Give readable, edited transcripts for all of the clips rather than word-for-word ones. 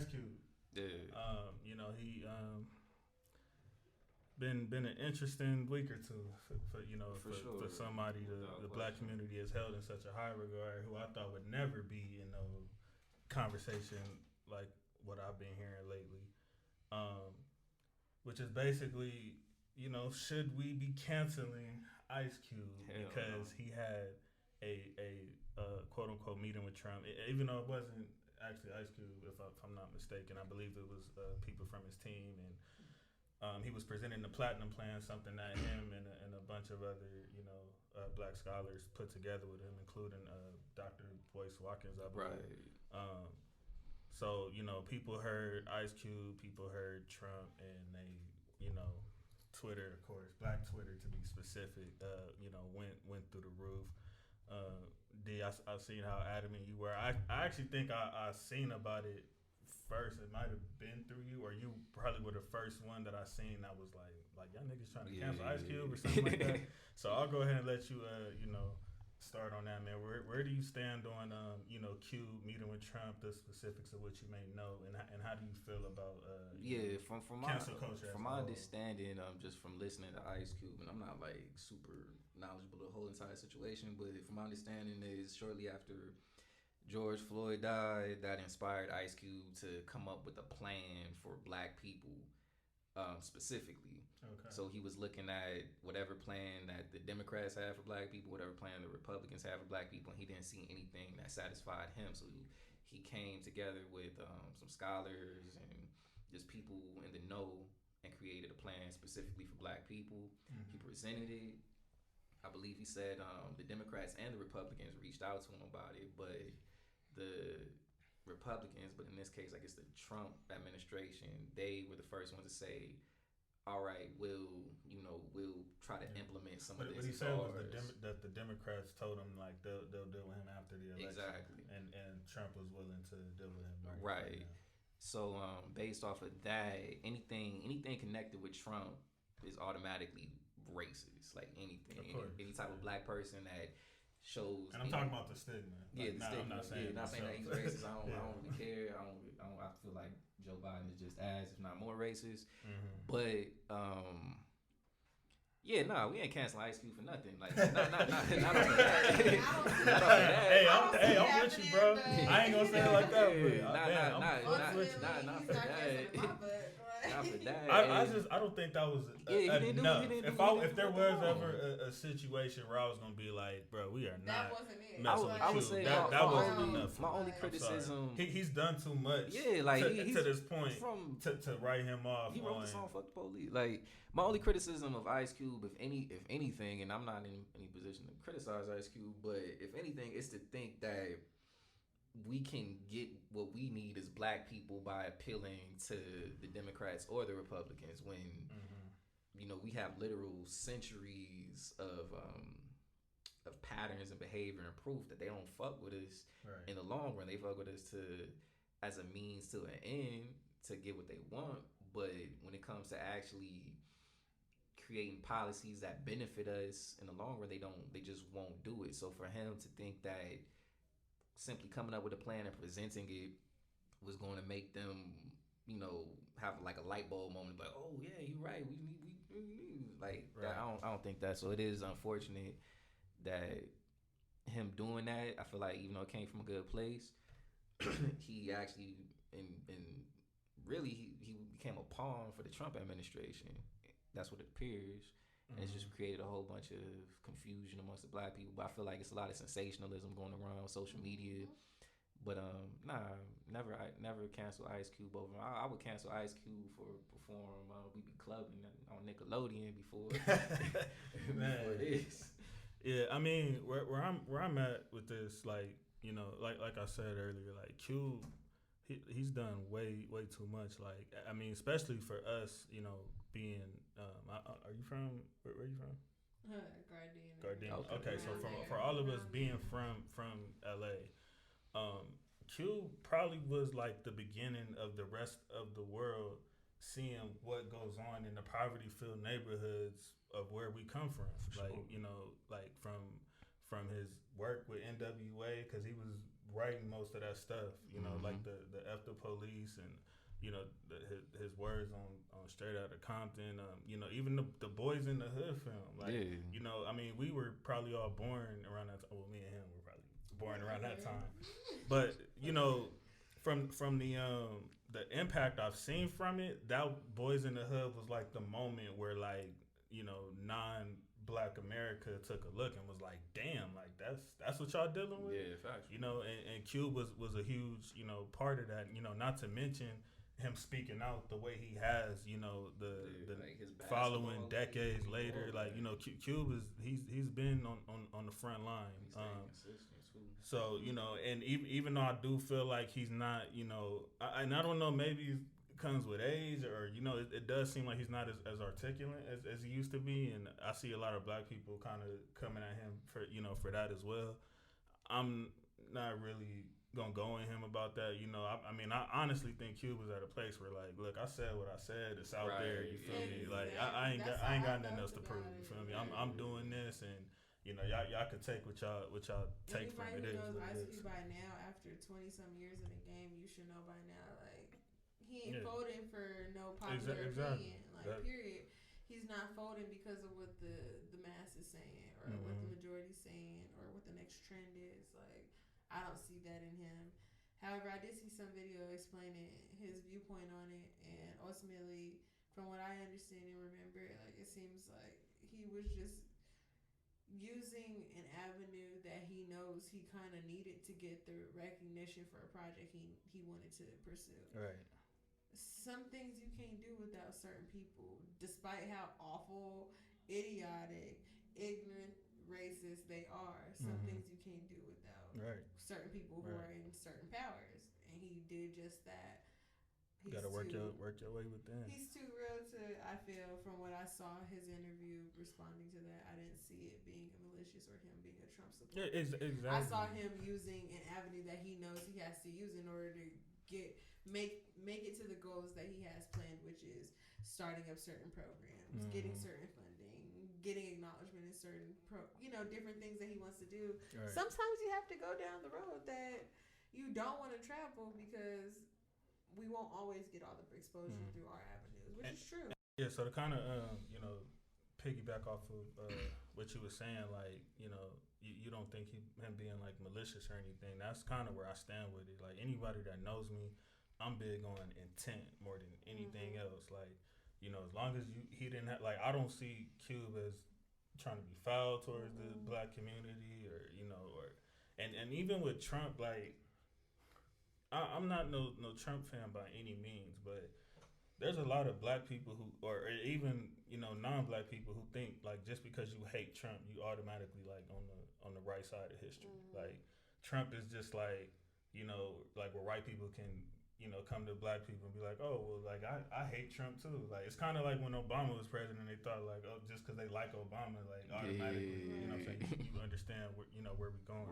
Ice Cube. Yeah. He been an interesting week or two for somebody the black community is held in such a high regard, who I thought would never be in no conversation like what I've been hearing lately, which is basically, should we be canceling Ice Cube because he had a quote unquote meeting with Trump, even though it wasn't actually Ice Cube, if I'm not mistaken. I believe it was people from his team, and he was presenting the Platinum Plan, something that him and a bunch of other black scholars put together with him, including Dr. Boyce Watkins, I believe. Right. So people heard Ice Cube, people heard Trump, and they Twitter, of course, Black Twitter to be specific, went through the roof. D, I seen how adamant you were. I actually think I seen about it first. It might have been through you, or you probably were the first one that I seen that was like y'all niggas trying to cancel Ice Cube or something like that. So I'll go ahead and let you start on that, man. Where do you stand on Cube meeting with Trump, the specifics of what you may know, and how do you feel about from cancel culture? From my understanding, just from listening to Ice Cube, and I'm not like super knowledgeable of the whole entire situation, but from my understanding is shortly after George Floyd died, that inspired Ice Cube to come up with a plan for black people, specifically. Okay. So he was looking at whatever plan that the Democrats had for black people, whatever plan the Republicans had for black people, and he didn't see anything that satisfied him. So he came together with some scholars and just people in the know and created a plan specifically for black people. Mm-hmm. He presented it. I believe he said the Democrats and the Republicans reached out to him about it, but the Republicans, but in this case, I guess the Trump administration, they were the first ones to say, all right, we'll try to implement some of this. What he said was that the Democrats told him like they'll deal with him after the election. Exactly. And Trump was willing to deal with him. Right. So based off of that, anything connected with Trump is automatically racist. Like anything, any type of black person that shows. And I'm talking about the stigma. Yeah, the stigma. I'm not saying that he's racist. I don't really care. I feel like Joe Biden is just as, if not more, racist. Mm-hmm. But we ain't canceling Ice Cube for nothing. Like, not for that. Hey, I'm with you, bro. I ain't gonna say it like that. Not for that. Not for that. I don't think that was enough. If there was ever a situation where I was gonna be like, bro, we are not messing with you. I would say that wasn't enough. My only criticism, he's done too much. Yeah, like to this point, to write him off. He wrote the song "Fuck the Police." Like, my only criticism of Ice Cube, if anything, and I'm not in any position to criticize Ice Cube, but if anything, is to think that we can get what we need as black people by appealing to the Democrats or the Republicans when we have literal centuries of patterns and behavior and proof that they don't fuck with us in the long run. They fuck with us as a means to an end to get what they want, but when it comes to actually creating policies that benefit us in the long run, they just won't do it. So for him to think that simply coming up with a plan and presenting it was going to make them, have like a light bulb moment, like, oh yeah, you're right, we need like that. I don't think that. So it is unfortunate that him doing that. I feel like even though it came from a good place, he actually and really he became a pawn for the Trump administration. That's what it appears. And it's just created a whole bunch of confusion amongst the black people. But I feel like it's a lot of sensationalism going around on social media. But never cancel Ice Cube over. I would cancel Ice Cube for perform We Be Clubbing on Nickelodeon before this. Yeah, I mean where I'm at with this, like like I said earlier, like Cube, he's done way too much. Like, I mean, especially for us, being are you from where are you from? Gardena. Okay, so for all of us being from LA, Cube probably was like the beginning of the rest of the world seeing what goes on in the poverty-filled neighborhoods of where we come from. Like, like from his work with NWA, because he was writing most of that stuff. You know, like the F the police and you know his words on Straight Outta Compton. You know, even the Boys in the Hood film. Like you know, I mean, we were probably all born around that time. Well, me and him were probably born around that time. But you know, from the impact I've seen from it, that Boys in the Hood was like the moment where like you know non-Black America took a look and was like, damn, like that's what y'all dealing with. Yeah, facts. You know, and Cube was a huge you know part of that. You know, not to mention him speaking out the way he has. You know, the like his following decades later, like you know, Cube is he's been on the front line. So you know, and even though I do feel like he's not, you know, I don't know, maybe it comes with age or you know, it does seem like he's not as articulate as he used to be, and I see a lot of Black people kind of coming at him for you know for that as well. I'm not really gonna go in him about that, you know. I mean, I honestly think Cube was at a place where like, look, I said what I said, it's out there, you feel me? Like I ain't got nothing else to prove, you feel me? I'm doing this and. You know, y'all can take what y'all take from it. Anybody who knows Ice Cube by now, after 20-some years in the game, you should know by now, like, he ain't folding for no popular opinion. Like, period. He's not folding because of what the mass is saying or what the majority's saying or what the next trend is. Like, I don't see that in him. However, I did see some video explaining his viewpoint on it, and ultimately, from what I understand and remember, like, it seems like he was just using an avenue that he knows he kind of needed to get the recognition for a project he wanted to pursue. Right. Some things you can't do without certain people, despite how awful, idiotic, ignorant, racist they are. Some things you can't do without certain people who are in certain powers, and he did just that. You gotta work your way within. He's too real to, I feel, from what I saw his interview responding to that, I didn't see it being malicious or him being a Trump supporter. Yeah, exactly. I saw him using an avenue that he knows he has to use in order to make it to the goals that he has planned, which is starting up certain programs, getting certain funding, getting acknowledgement in certain different things that he wants to do. Right. Sometimes you have to go down the road that you don't want to travel because we won't always get all the exposure through our avenues, which is true. Yeah, so to kind of, piggyback off of what you were saying, like, you know, you don't think him being, like, malicious or anything. That's kind of where I stand with it. Like, anybody that knows me, I'm big on intent more than anything else. Like, you know, as long as he didn't have, like, I don't see Cube as trying to be foul towards the Black community or, you know, and even with Trump, like, I'm not no Trump fan by any means, but there's a lot of Black people who, or even you know non-Black people who think like just because you hate Trump, you automatically like on the right side of history. Like Trump is just like you know like where white people can you know come to Black people and be like, oh well, like I hate Trump too. Like it's kind of like when Obama was president, they thought like oh just because they like Obama, like automatically you know what I'm saying you understand where you know where we're going.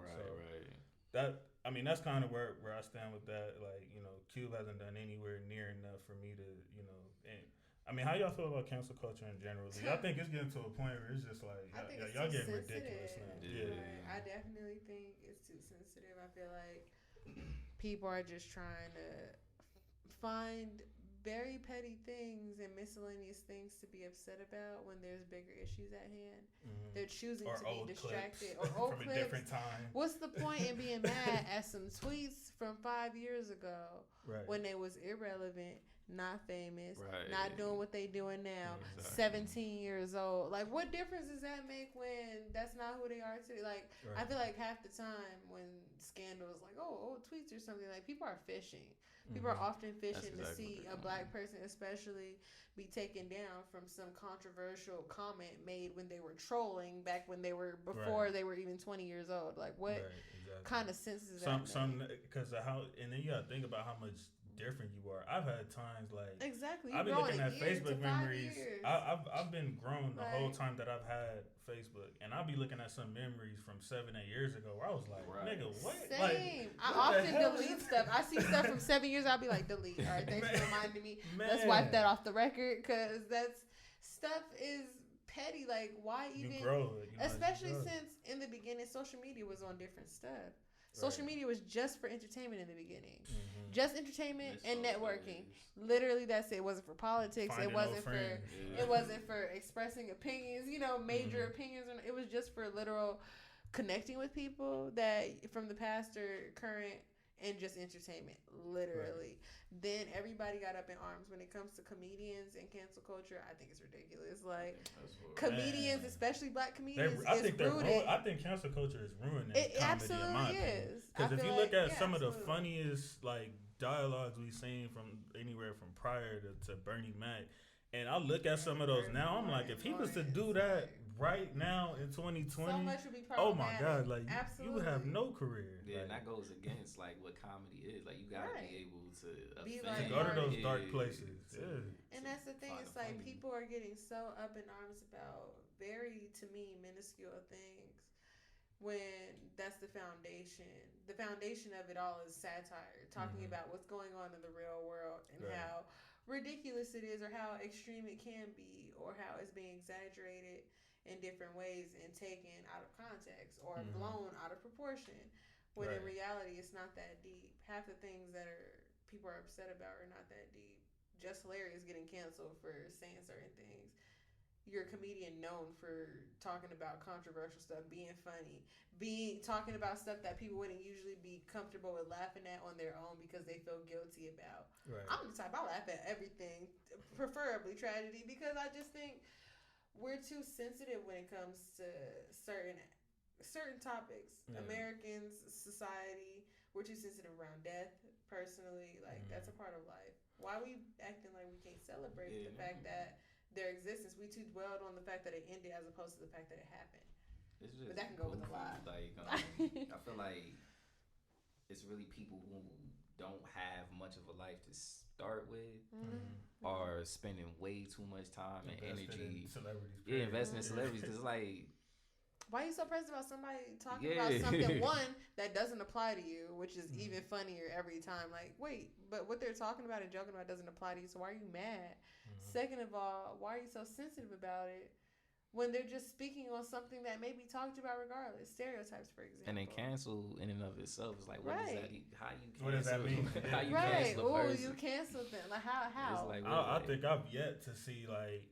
That I mean that's kind of where I stand with that. Like you know, Cube hasn't done anywhere near enough for me to you know. And I mean, how y'all feel about cancel culture in general? I think it's getting to a point where it's just like y'all getting ridiculous now. Yeah, right. I definitely think it's too sensitive. I feel like people are just trying to find very petty things and miscellaneous things to be upset about when there's bigger issues at hand. They're choosing to be distracted or old from clips. A different time. What's the point in being mad at some tweets from 5 years ago when they was irrelevant, not famous, not doing what they doing now, 17 years old? Like, what difference does that make when that's not who they are today? Like, I feel like half the time when scandals like, old tweets or something, like people are fishing. People are often fishing to see a Black person especially be taken down from some controversial comment made when they were trolling back when they were before they were even 20 years old. Like what kind of sense is that? Because how and then you gotta think about how much different you are. I've had times like I've been looking at Facebook memories. I've been grown the whole time that I've had Facebook, and I'll be looking at some memories from 7-8 years ago where I was like, nigga, what? Same. Like, I often delete stuff. I see stuff from 7 years. I'll be like, delete. All right, thanks for reminding me. Let's wipe that off the record because that's stuff is petty. Like, why even? You grow, especially since in the beginning, social media was on different stuff. Social media was just for entertainment in the beginning. Just entertainment and networking. Literally, that's it. It wasn't for politics. It wasn't for it wasn't for expressing opinions, major opinions. It was just for literal connecting with people that from the past or current and just entertainment. Literally. Then everybody got up in arms when it comes to comedians and cancel culture. I think it's ridiculous. Like comedians, especially black comedians, I think cancel culture is ruining it comedy. Absolutely in my opinion. Is. Because if you look at some of the funniest like dialogues we've seen from anywhere from Pryor to Bernie Mac, and I look at some of those now, I'm like, if he was to do that right now in 2020, so much would be oh my God, like you would have no career. Yeah, like, and that goes against like what comedy is. Like you gotta be able to go to those dark places. Yeah. And that's the thing. It's like people are getting so up in arms about very, to me, minuscule things when that's the foundation. The foundation of it all is satire, talking about what's going on in the real world and how ridiculous it is or how extreme it can be or how it's being exaggerated in different ways and taken out of context or blown out of proportion when in reality it's not that deep. Half the things that people are upset about are not that deep. Just Hilarious getting canceled for saying certain things. You're a comedian known for talking about controversial stuff, being funny, talking about stuff that people wouldn't usually be comfortable with laughing at on their own because they feel guilty about. I'm the type, I laugh at everything, preferably tragedy, because I just think we're too sensitive when it comes to certain topics. Americans, society, we're too sensitive around death. Personally, like that's a part of life. Why are we acting like we can't celebrate the fact that their existence? We too dwelled on the fact that it ended as opposed to the fact that it happened. It's just but that can go with a lot. Like I feel like it's really people who don't have much of a life to start with, are spending way too much time and energy. Investing in celebrities because like. Why are you so pressed about somebody talking about something, one, that doesn't apply to you, which is even funnier every time? Like, wait, but what they're talking about and joking about doesn't apply to you, so why are you mad? Second of all, why are you so sensitive about it when they're just speaking on something that may be talked about regardless? Stereotypes, for example. And then cancel in and of itself is like, what does that? How you cancel? What does that mean? How you cancel a person? You cancel them. Like how? Like, I think I've yet to see like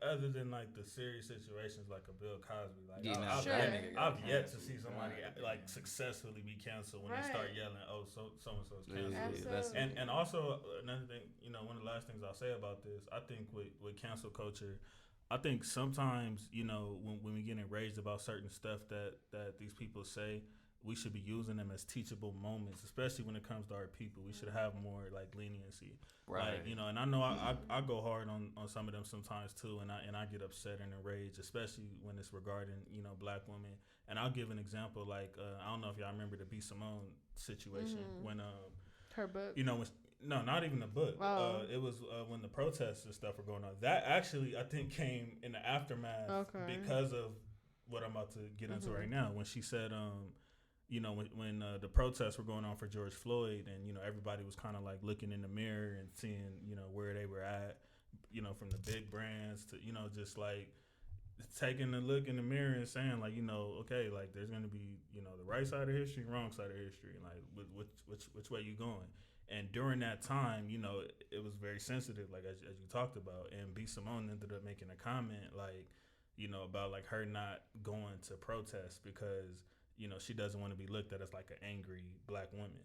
other than like the serious situations like a Bill Cosby. Like I've yet to see somebody like successfully be canceled when they start yelling, "Oh, so and so's canceled." And also another thing, one of the last things I'll say about this, I think with cancel culture. I think sometimes, when we get enraged about certain stuff that these people say, we should be using them as teachable moments, especially when it comes to our people. We should have more like leniency, right? Like, and I know I go hard on some of them sometimes too, and I get upset and enraged, especially when it's regarding black women. And I'll give an example, like I don't know if y'all remember the B. Simone situation when her book, No, not even the book. It was when the protests and stuff were going on. That actually, I think, came in the aftermath because of what I'm about to get into right now. When she said, when the protests were going on for George Floyd, and everybody was kind of like looking in the mirror and seeing where they were at, from the big brands to just like taking a look in the mirror and saying like okay, like there's gonna be the right side of history, wrong side of history, like which way you going. And during that time, it was very sensitive, like as you talked about. And B. Simone ended up making a comment, like, about like her not going to protest because, she doesn't want to be looked at as like an angry black woman.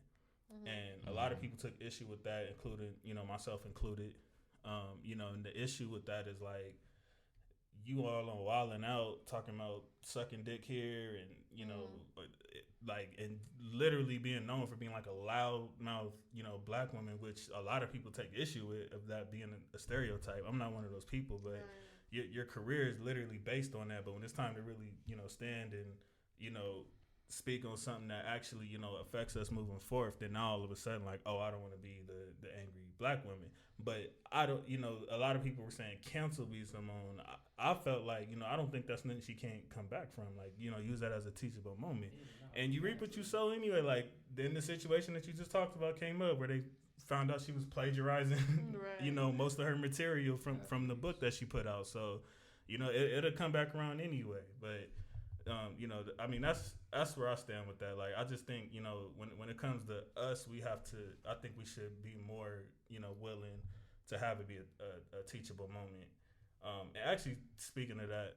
And a lot of people took issue with that, including, myself included. And the issue with that is like, you all on wilding out, talking about sucking dick here and, like, and literally being known for being like a loud mouth, black woman, which a lot of people take issue with, of that being a stereotype. I'm not one of those people, but your career is literally based on that. But when it's time to really, stand and, speak on something that actually, affects us moving forth, then now all of a sudden, like, oh, I don't want to be the angry black woman. But I don't, a lot of people were saying cancel B. Simone. I felt like, I don't think that's nothing she can't come back from. Like, use that as a teachable moment. And you reap what you sow anyway. Like, then the situation that you just talked about came up where they found out she was plagiarizing, most of her material from the book that she put out. So, it'll come back around anyway. But You know, I mean, that's where I stand with that. Like, I just think, you know, when it comes to us, we have to. I think we should be more, you know, willing to have it be a, a, a, teachable moment. And actually, speaking of that,